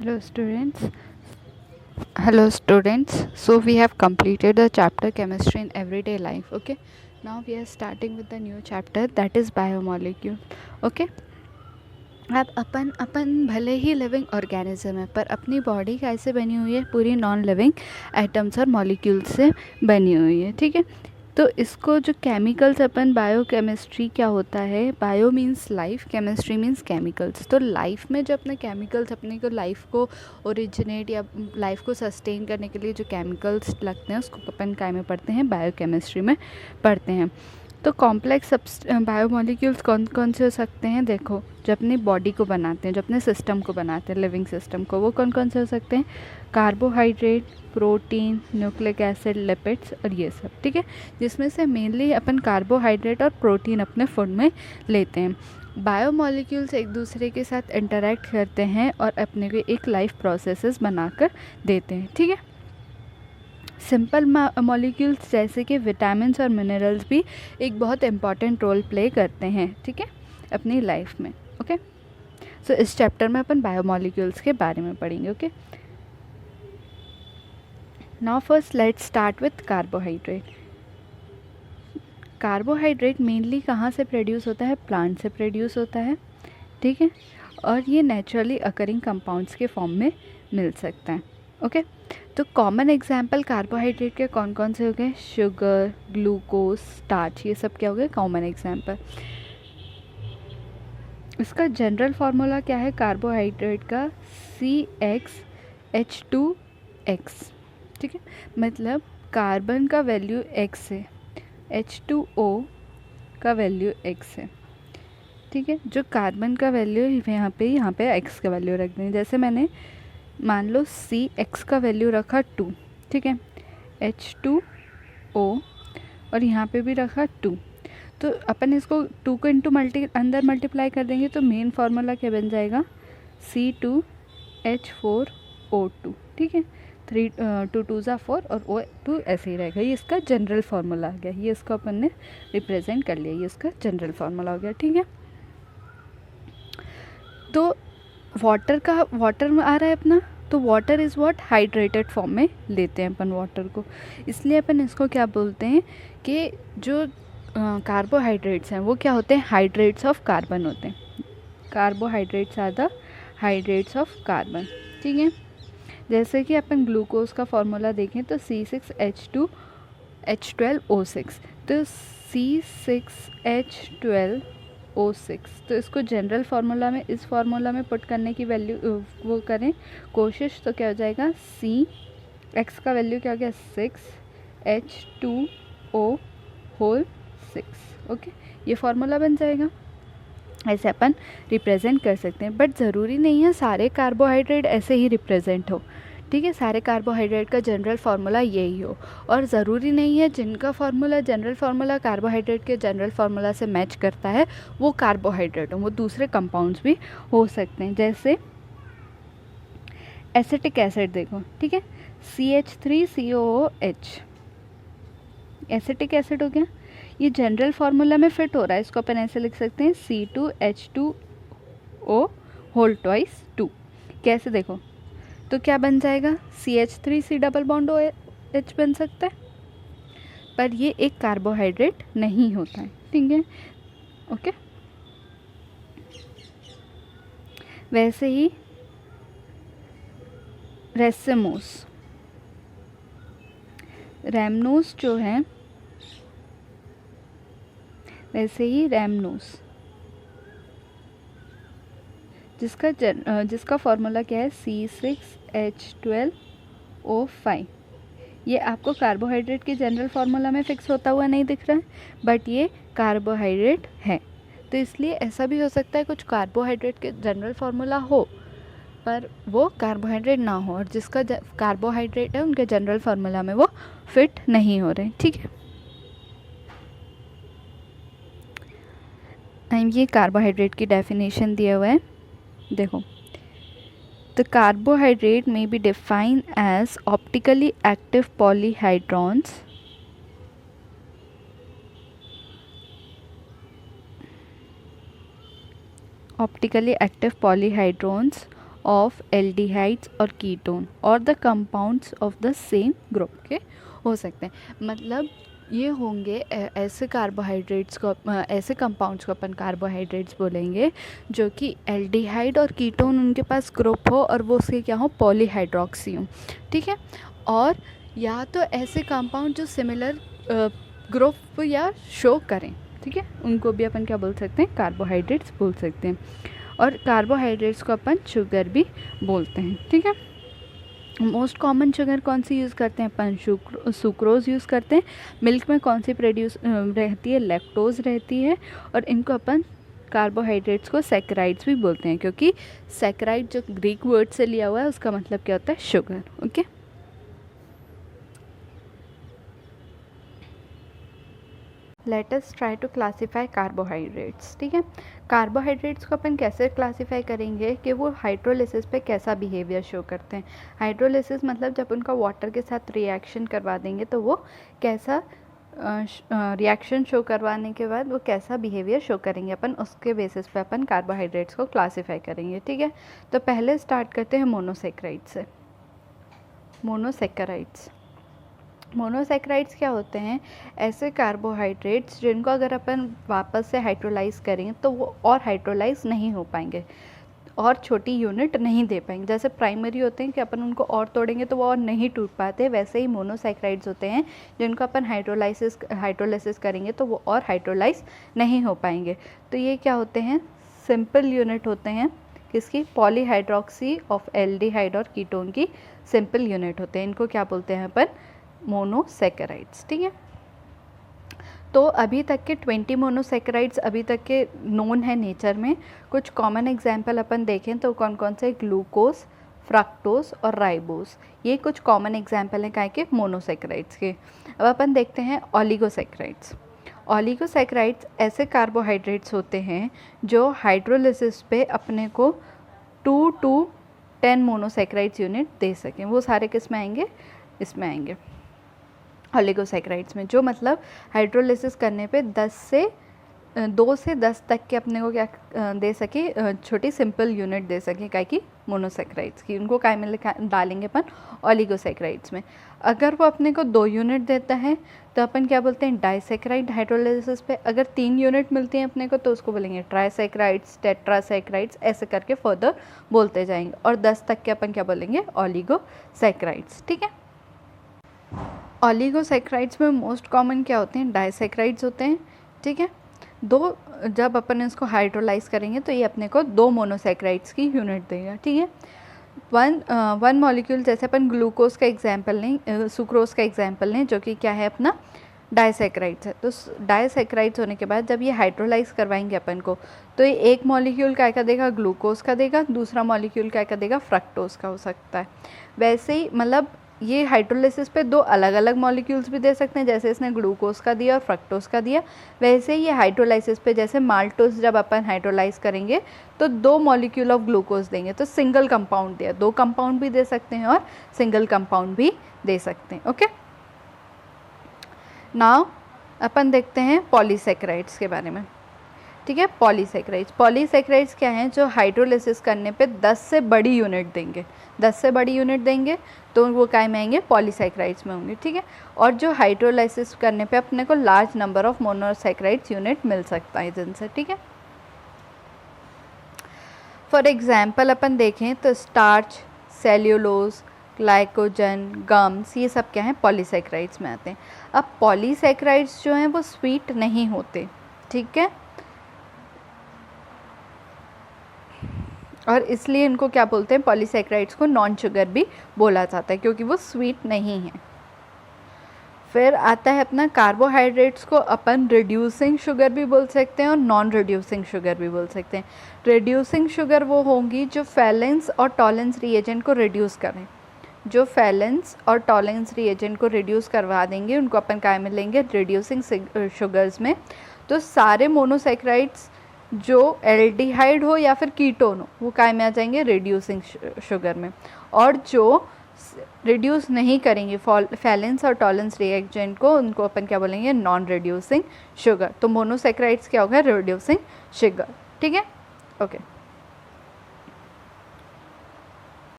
Hello students. Hello students. So we have completed the chapter chemistry in everyday life. Okay. Now we are starting with the new chapter that is biomolecule. Okay. अब अपन अपन भले ही living organism है पर अपनी body कैसे बनी हुई है, पूरी नॉन लिविंग एटम्स और मॉलिक्यूल्स से बनी हुई है. ठीक है. तो इसको जो केमिकल्स अपन बायोकेमिस्ट्री क्या होता है, bio means life, chemistry means chemicals. तो लाइफ में जो अपने केमिकल्स अपने को लाइफ को ओरिजिनेट या लाइफ को सस्टेन करने के लिए जो केमिकल्स लगते हैं उसको अपन काय में पढ़ते हैं, बायोकेमिस्ट्री में पढ़ते हैं. तो कॉम्प्लेक्स बायोमोलिक्यूल्स कौन कौन से हो सकते हैं, देखो जो अपनी बॉडी को बनाते हैं, जो अपने सिस्टम को बनाते हैं, लिविंग सिस्टम को, वो कौन कौन से हो सकते हैं, carbohydrate, protein, nucleic acid, lipids और ये सब. ठीक है. जिसमें से मेनली अपन कार्बोहाइड्रेट और प्रोटीन अपने फूड में लेते हैं. बायोमोलिक्यूल्स एक दूसरे के साथ इंटरेक्ट करते हैं और अपने को एक लाइफ प्रोसेसेस बनाकर देते हैं. ठीक है. सिंपल मॉलिक्यूल्स जैसे कि विटामिन्स और मिनरल्स भी एक बहुत इम्पॉर्टेंट रोल प्ले करते हैं. ठीक है, अपनी लाइफ में. ओके. सो इस चैप्टर में अपन बायोमोलिक्यूल्स के बारे में पढ़ेंगे. Okay. Now first let's start with carbohydrate. Carbohydrate mainly कहाँ से प्रोड्यूस होता है, प्लांट से प्रोड्यूस होता है. ठीक है. और ये नेचुरली अकरिंग कंपाउंड्स के फॉर्म में मिल सकता है. ओके. तो कॉमन एग्जाम्पल कार्बोहाइड्रेट के कौन कौन से हो गए, शुगर, ग्लूकोज, स्टार्च, ये सब क्या हो गए, कॉमन एग्जाम्पल. इसका जनरल फार्मूला क्या है कार्बोहाइड्रेट का, CxH2X. ठीक है. मतलब कार्बन का वैल्यू x है, H2O का वैल्यू x है. ठीक है. जो कार्बन का वैल्यू यहाँ पे x का वैल्यू रख दें. जैसे मैंने मान लो Cx का वैल्यू रखा 2. ठीक है. H2O और यहाँ पे भी रखा 2. तो अपन इसको 2 को इंटू अंदर मल्टीप्लाई कर देंगे तो मेन फार्मूला क्या बन जाएगा, C2H4O2. ठीक है. 2 2 ज़ा 4 और O2 ऐसे ही रहेगा. ये इसका जनरल फार्मूला आ गया. ये इसको अपन ने रिप्रेजेंट कर लिया. ये इसका जनरल फार्मूला हो गया. ठीक है. तो वाटर में आ रहा है अपना, तो water is what, hydrated form में लेते हैं अपन वाटर को. इसलिए अपन इसको क्या बोलते हैं कि जो कार्बोहाइड्रेट्स हैं वो क्या होते हैं, हाइड्रेट्स ऑफ कार्बन होते हैं. Carbohydrates are the hydrates of carbon. ठीक है. जैसे कि अपन ग्लूकोज का फॉर्मूला देखें तो C6H12O6. तो C6H12O6, तो इसको जनरल फार्मूला में, इस फार्मूला में पुट करने की वैल्यू वो करें कोशिश, तो क्या हो जाएगा, x का वैल्यू क्या हो गया, 6H2O6. ओके. ये फार्मूला बन जाएगा. ऐसे अपन रिप्रेजेंट कर सकते हैं. बट ज़रूरी नहीं है सारे कार्बोहाइड्रेट ऐसे ही रिप्रेजेंट हो. ठीक है. सारे कार्बोहाइड्रेट का जनरल फार्मूला यही हो. और ज़रूरी नहीं है जिनका फार्मूला, जनरल फार्मूला कार्बोहाइड्रेट के जनरल फार्मूला से मैच करता है वो कार्बोहाइड्रेट हो, वो दूसरे कंपाउंड्स भी हो सकते हैं. जैसे एसिटिक एसिड देखो. ठीक है. CH3COOH एसिटिक एसिड हो गया. ये जनरल फार्मूला में फिट हो रहा है. इसको अपन ऐसे लिख सकते हैं C2H2O होल ट्वाइस 2. कैसे देखो, तो क्या बन जाएगा, CH3C डबल बॉन्ड OH बन सकता है. पर ये एक कार्बोहाइड्रेट नहीं होता है. ठीक है. ओके. वैसे ही रैमनोस जो है, वैसे ही रैमनोस जिसका फार्मूला क्या है, C6H12O5. ये आपको कार्बोहाइड्रेट के जनरल फार्मूला में फिक्स होता हुआ नहीं दिख रहा है, बट ये कार्बोहाइड्रेट है. तो इसलिए ऐसा भी हो सकता है कुछ कार्बोहाइड्रेट के जनरल फार्मूला हो पर वो कार्बोहाइड्रेट ना हो, और जिसका कार्बोहाइड्रेट है उनके जनरल फार्मूला में वो फिट नहीं हो रहे. ठीक है. ये कार्बोहाइड्रेट की डेफिनेशन दिया हुआ है. देखो, the carbohydrate may be defined as optically active polyhydrons of aldehydes और कीटोन और the compounds of the same group के हो सकते हैं। मतलब ये होंगे ऐसे कार्बोहाइड्रेट्स को, ऐसे कंपाउंड्स को अपन कार्बोहाइड्रेट्स बोलेंगे जो कि एल्डिहाइड और कीटोन उनके पास ग्रुप हो और वो उसके क्या हो, पॉलीहाइड्रोक्सी हो, ठीक है। और या तो ऐसे कंपाउंड जो सिमिलर ग्रुप या शो करें, ठीक है, उनको भी अपन क्या बोल सकते हैं, कार्बोहाइड्रेट्स बोल सकते हैं। और कार्बोहाइड्रेट्स को अपन शुगर भी बोलते हैं, ठीक है। मोस्ट कॉमन शुगर कौन सी यूज़ करते हैं अपन, सुक्रोज़ यूज़ करते हैं। मिल्क में कौन सी प्रोड्यूस रहती है, लैक्टोज रहती है। और इनको अपन कार्बोहाइड्रेट्स को सैकराइड्स भी बोलते हैं, क्योंकि सैकराइड जो ग्रीक वर्ड से लिया हुआ है उसका मतलब क्या होता है, sugar, okay. Let us try to classify carbohydrates, ठीक है। कार्बोहाइड्रेट्स को अपन कैसे क्लासीफाई करेंगे कि वो हाइड्रोलिसिस पे कैसा बिहेवियर शो करते हैं। हाइड्रोलिसिस मतलब जब उनका वाटर के साथ रिएक्शन करवा देंगे तो वो कैसा रिएक्शन शो करवाने के बाद वो कैसा बिहेवियर शो करेंगे, अपन उसके बेसिस पे अपन कार्बोहाइड्रेट्स को क्लासीफाई करेंगे, ठीक है। तो पहले स्टार्ट करते हैं मोनोसेक्राइड्स से। मोनोसेक्राइड्स क्या होते हैं, ऐसे कार्बोहाइड्रेट्स जिनको अगर अपन वापस से हाइड्रोलाइज करें तो वो और हाइड्रोलाइज नहीं हो पाएंगे और छोटी यूनिट नहीं दे पाएंगे। जैसे प्राइमरी होते हैं कि अपन उनको और तोड़ेंगे तो वो और नहीं टूट पाते, वैसे ही मोनोसेक्राइड्स होते हैं जिनको अपन हाइड्रोलाइसिस करेंगे तो वो और हाइड्रोलाइज नहीं हो पाएंगे। तो ये क्या होते हैं, सिंपल यूनिट होते हैं, किसकी, पॉलीहाइड्रोक्सी ऑफ एल्डिहाइड और कीटोन की सिंपल यूनिट होते हैं। इनको क्या बोलते हैं अपन, मोनोसेक्राइड्स, ठीक है। तो अभी तक के 20 मोनोसेक्राइड्स अभी तक के नोन है नेचर में। कुछ कॉमन एग्जाम्पल अपन देखें तो कौन कौन से, ग्लूकोज, फ्रक्टोज और राइबोज, ये कुछ कॉमन एग्जाम्पल हैं काय के, मोनोसेक्राइड्स के। अब अपन देखते हैं ऑलिगोसेक्राइड्स। ऑलिगोसेक्राइड्स ऐसे कार्बोहाइड्रेट्स होते हैं जो हाइड्रोलिसिस पे अपने को 2 to 10 मोनोसेक्राइड्स यूनिट दे सकें। वो सारे किस में आएंगे, इसमें आएंगे ऑलिगोसेक्राइड्स में, जो मतलब हाइड्रोलिसिस करने पे 2 से 10 तक के अपने को क्या दे सके, छोटी सिंपल यूनिट दे सके काय की, मोनोसेक्राइड्स की। उनको काय में डालेंगे अपन, ऑलिगोसेक्राइड्स में। अगर वो अपने को 2 यूनिट देता है तो अपन क्या बोलते हैं, डाइसेक्राइड हाइड्रोलिसिस पे। अगर 3 यूनिट मिलती हैं अपने को तो उसको बोलेंगे ट्राइसेक्राइड्स, टेट्रासेक्राइड्स, ऐसे करके फर्दर बोलते जाएंगे। और 10 तक के अपन क्या बोलेंगे, ऑलिगोसेक्राइड्स, ठीक है। ऑलिगोसेक्राइड्स में मोस्ट कॉमन क्या होते हैं, डाइसेक्राइड्स होते हैं, ठीक है। जब अपन इसको हाइड्रोलाइज करेंगे तो ये अपने को 2 मोनोसेक्राइड्स की यूनिट देगा, ठीक है। वन मॉलिक्यूल, जैसे अपन ग्लूकोज का एग्जाम्पल लें, सुक्रोज का एग्जाम्पल लें, जो कि क्या है अपना डाइसेक्राइड्स है। तो डाइसेक्राइड्स होने के बाद जब ये हाइड्रोलाइज करवाएंगे अपन को तो ये एक मॉलिक्यूल क्या देगा, ग्लूकोज का देगा, दूसरा मॉलिक्यूल क्या देगा, फ्रक्टोज का हो सकता है। वैसे ही मतलब ये हाइड्रोलिसिस पे 2 अलग अलग मॉलिक्यूल्स भी दे सकते हैं, जैसे इसने ग्लूकोज का दिया और फ्रक्टोज का दिया। वैसे ही ये हाइड्रोलाइसिस पे, जैसे माल्टोज जब अपन हाइड्रोलाइज करेंगे तो 2 मॉलिक्यूल ऑफ ग्लूकोज देंगे तो सिंगल कंपाउंड दिया, 2 कंपाउंड भी दे सकते हैं और सिंगल कंपाउंड भी दे सकते हैं, ओके। नाउ अपन देखते हैं पॉलीसेक्राइड्स के बारे में, ठीक है। पॉलीसेक्राइड्स क्या हैं, जो हाइड्रोलिसिस करने पे 10 से बड़ी यूनिट देंगे, 10 से बड़ी यूनिट देंगे तो वो काय में आएंगे, पॉलीसेक्राइड्स में होंगे, ठीक है। और जो हाइड्रोलाइसिस करने पे अपने को large number of monosaccharides unit मिल सकता है जिनसे, ठीक है। फॉर एग्जाम्पल अपन देखें तो स्टार्च, सेल्यूलोज, ग्लाइकोजन, गम्स, ये सब क्या हैं, पॉलीसेक्राइड्स में आते हैं। अब पॉलीसेक्राइड्स जो हैं वो स्वीट नहीं होते, ठीक है, और इसलिए इनको क्या बोलते हैं, पॉलीसेक्राइड्स को नॉन शुगर भी बोला जाता है क्योंकि वो स्वीट नहीं है। फिर आता है अपना कार्बोहाइड्रेट्स को अपन रिड्यूसिंग शुगर भी बोल सकते हैं और नॉन रिड्यूसिंग शुगर भी बोल सकते हैं। रिड्यूसिंग शुगर वो होंगी जो फैलेंस और टॉलेंस रिएजेंट को रिड्यूस करें, जो फैलेंस और टॉलेंस रिएजेंट को रिड्यूस करवा देंगे उनको अपन काय में लेंगे, रिड्यूसिंग शुगर्स में। तो सारे मोनोसेक्राइड्स जो एल्डिहाइड हो या फिर कीटोन हो वो काय में आ जाएंगे, रिड्यूसिंग शुगर में। और जो रिड्यूस नहीं करेंगे फैलेंस और टॉलेंस रिएजेंट को, उनको अपन क्या बोलेंगे, नॉन रिड्यूसिंग शुगर। तो मोनोसेक्राइड्स क्या होगा, रिड्यूसिंग शुगर, ठीक है, ओके।